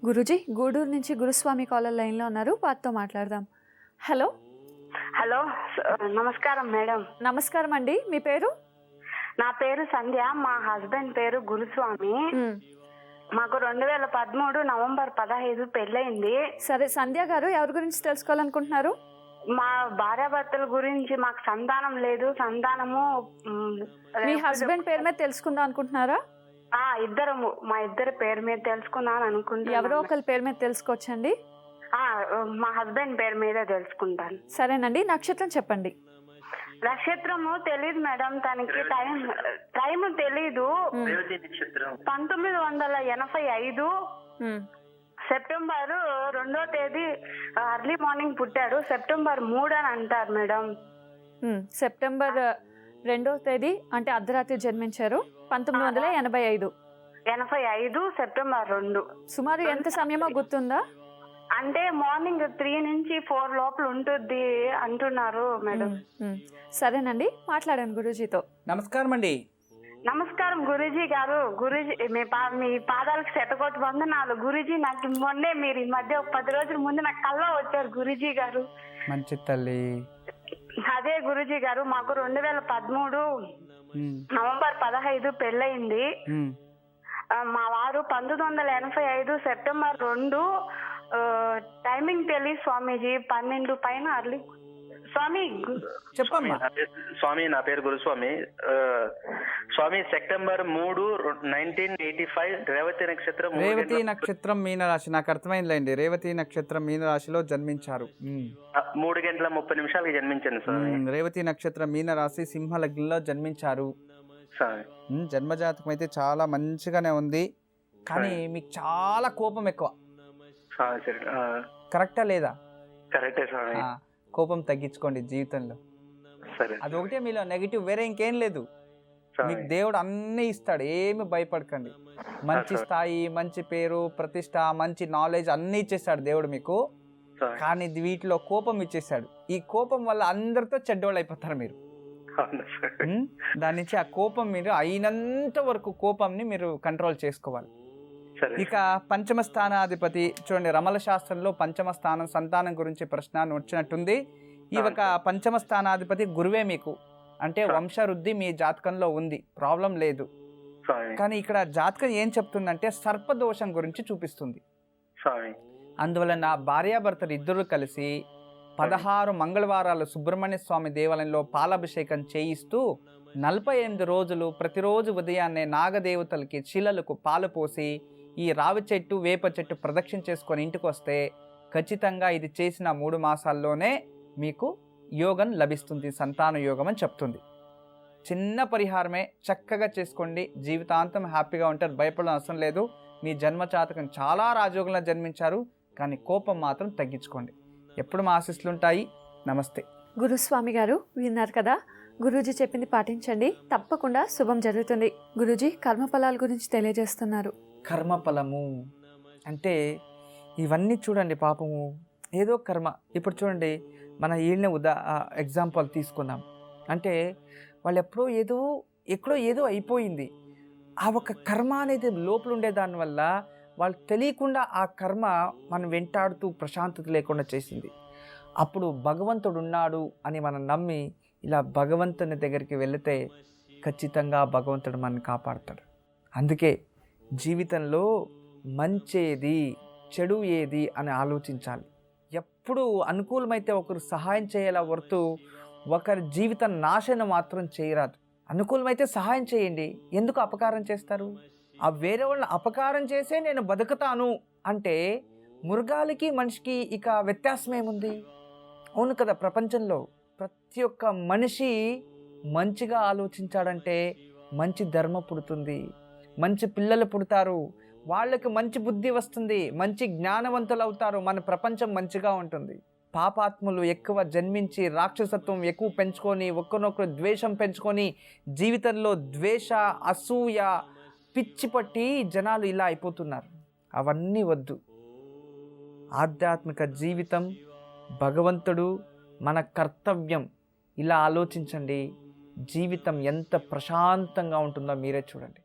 గురూజీ గూడూరు నుంచి గురుస్వామి కాలర్ లైన్లో ఉన్నారు, వారితో మాట్లాడదాం. హలో హలో నమస్కారం మేడం. నమస్కారం అండి, మీ పేరు? నా పేరు సంధ్య, మా హస్బెండ్ పేరు గురుస్వామి. మాకు 2013 నవంబర్ 15 పెళ్ళయింది. సరే సంధ్య గారు, ఎవరి గురించి తెలుసుకోవాలనుకుంటున్నారు? మా భార్యాభర్తల గురించి. మాకు సంతానం లేదు. సంతానము మీ హస్బెండ్ పేరు మీద తెలుసుకుందాం అనుకుంటున్నారా? ఇద్దరము, మా ఇద్దరి పేరు మీద తెలుసుకుందాం అనుకుంటున్నాను. ఎవరో ఒకరి పేరు మీద తెలుసుకోవచ్చండి? మా హస్బెండ్ పేరు మీద తెలుసుకుంటాను. సరేనండి, నక్షత్రం చెప్పండి. నక్షత్రము తెలీదు మేడం, తనకి టైం తెలీదు. 1985 సెప్టెంబర్ 2వ తేదీ అర్లీ మార్నింగ్ పుట్టాడు. సెప్టెంబర్ 3 అని అంటారు మేడం. సెప్టెంబర్ 2వ తేదీ అంటే అర్ధరాత్రి జన్మించారు. 1985 సెప్టెంబర్ 2. సుమారు ఎంత సమయమో గుర్తుందా? అంటే మార్నింగ్ 3 నుంచి 4 లోపల ఉంటుంది అంటున్నారు మేడం. సరేనండి, మాట్లాడాను గురూజీతో. నమస్కారం అండి. నమస్కారం గురూజీ గారు. గురూజీ మీ పాదాలకు శతకోటి వందనాలు. గురూజీ నాకు మొన్నే మీరు ఈ మధ్య 10 రోజుల ముందు నాకు కల్లో వచ్చారు గురూజీ గారు. మంచి తల్లి. అదే గురూజీ గారు, మాకు 2013 నవంబర్ 15 పెళ్ళయింది. మా వారు 1985 సెప్టెంబర్ 2. టైమింగ్ తెలియదు స్వామీజీ, 12 పైన అర్లీ. స్వామి చెప్పమ్మా. స్వామి నా పేరు గురుస్వామి. స్వామి సెప్టెంబర్ 3, 1985 రేవతి నక్షత్రం. రేవతి నక్షత్రం మీనరాశి, నాకు అర్థమైందిలేండి. రేవతి నక్షత్రం మీనరాశిలో జన్మించారు. 3:30 జన్మించాను స్వామి. రేవతి నక్షత్రం మీనరాశి సింహ లగ్నంలో జన్మించారు. జన్మజాతకం అయితే చాలా మంచిగానే ఉంది, కానీ మీకు చాలా కోపం ఎక్కువ. కరెక్టా లేదా? కరెక్టే స్వామి. కోపం తగ్గించుకోండి జీవితంలో. అది ఒకటే మీలో నెగిటివ్, వేరే ఇంకేం లేదు. మీకు దేవుడు అన్నీ ఇస్తాడు, ఏమి భయపడకండి. మంచి స్థాయి, మంచి పేరు, ప్రతిష్ట, మంచి నాలెడ్జ్ అన్నీ ఇచ్చేస్తాడు దేవుడు మీకు. కానీ వీటిలో కోపం ఇచ్చేసాడు. ఈ కోపం వల్ల అందరితో చెడ్డోళ్ళు అయిపోతారు మీరు. దాని నుంచి ఆ కోపం మీరు అయినంత వరకు కోపంని మీరు కంట్రోల్ చేసుకోవాలి. ఇక పంచమ స్థానాధిపతి చూడండి, రమల శాస్త్రంలో పంచమ స్థానం సంతానం గురించి ప్రశ్న వచ్చినట్టుంది. ఈ ఒక పంచమ స్థానాధిపతి గురువే మీకు, అంటే వంశవృద్ధి మీ జాతకంలో ఉంది, ప్రాబ్లం లేదు. కానీ ఇక్కడ జాతకం ఏం చెప్తుందంటే సర్పదోషం గురించి చూపిస్తుంది. అందువలన భార్యాభర్తలు ఇద్దరు కలిసి 16 మంగళవారాలు సుబ్రహ్మణ్య స్వామి దేవాలయంలో పాలాభిషేకం చేయిస్తూ 48 రోజులు ప్రతిరోజు ఉదయాన్నే నాగదేవతలకి శిలలకు పాలు పోసి ఈ రావి చెట్టు వేప చెట్టు ప్రదక్షిణ చేసుకొని ఇంటికి వస్తే ఖచ్చితంగా ఇది చేసిన 3 మాసాల్లోనే మీకు యోగం లభిస్తుంది, సంతాన యోగం అని చెప్తుంది. చిన్న పరిహారమే, చక్కగా చేసుకోండి, జీవితాంతం హ్యాపీగా ఉంటారు, భయపడడం అవసరం లేదు. మీ జన్మజాతకం చాలా రాజయోగంలో జన్మించారు, కానీ కోపం మాత్రం తగ్గించుకోండి. ఎప్పుడు మా ఆశీస్సులు ఉంటాయి. నమస్తే. గురుస్వామి గారు విన్నారు కదా, గురూజీ చెప్పింది పాటించండి, తప్పకుండా శుభం జరుగుతుంది. గురూజీ కర్మఫలాల గురించి తెలియజేస్తున్నారు. కర్మఫలము అంటే ఇవన్నీ చూడండి, పాపము ఏదో కర్మ. ఇప్పుడు చూడండి, మన వీళ్ళని ఎగ్జాంపుల్ తీసుకున్నాం అంటే వాళ్ళు ఎక్కడో ఏదో అయిపోయింది. ఆ ఒక కర్మ అనేది లోపల ఉండే దానివల్ల వాళ్ళు తెలియకుండా ఆ కర్మ మనం వెంటాడుతూ ప్రశాంతత లేకుండా చేసింది. అప్పుడు భగవంతుడు ఉన్నాడు అని మనం నమ్మి ఇలా భగవంతుని దగ్గరికి వెళితే ఖచ్చితంగా భగవంతుడు మనల్ని కాపాడుతాడు. అందుకే జీవితంలో మంచేది చెడు ఏది అని ఆలోచించాలి. ఎప్పుడు అనుకూలమైతే ఒకరు సహాయం చేయాలా వర్తు ఒకరి జీవితం నాశనం మాత్రం చేయరాదు. అనుకూలమైతే సహాయం చేయండి, ఎందుకు అపకారం చేస్తారు? ఆ వేరే వాళ్ళని అపకారం చేసే నేను బతుకుతాను అంటే మృగాలకి మనిషికి ఇక వ్యత్యాసం ఏముంది? అవును కదా. ప్రపంచంలో ప్రతి ఒక్క మనిషి మంచిగా ఆలోచించాడంటే మంచి ధర్మ పుడుతుంది, మంచి పిల్లలు పుడతారు, వాళ్ళకి మంచి బుద్ధి వస్తుంది, మంచి జ్ఞానవంతులు అవుతారు, మన ప్రపంచం మంచిగా ఉంటుంది. పాపాత్ములు ఎక్కువ జన్మించి రాక్షసత్వం ఎక్కువ పెంచుకొని ఒకరినొకరు ద్వేషం పెంచుకొని జీవితంలో ద్వేష అసూయ పిచ్చి పట్టి జనాలు ఇలా అయిపోతున్నారు. అవన్నీ వద్దు. ఆధ్యాత్మిక జీవితం, భగవంతుడు, మన కర్తవ్యం, ఇలా ఆలోచించండి. జీవితం ఎంత ప్రశాంతంగా ఉంటుందో మీరే చూడండి.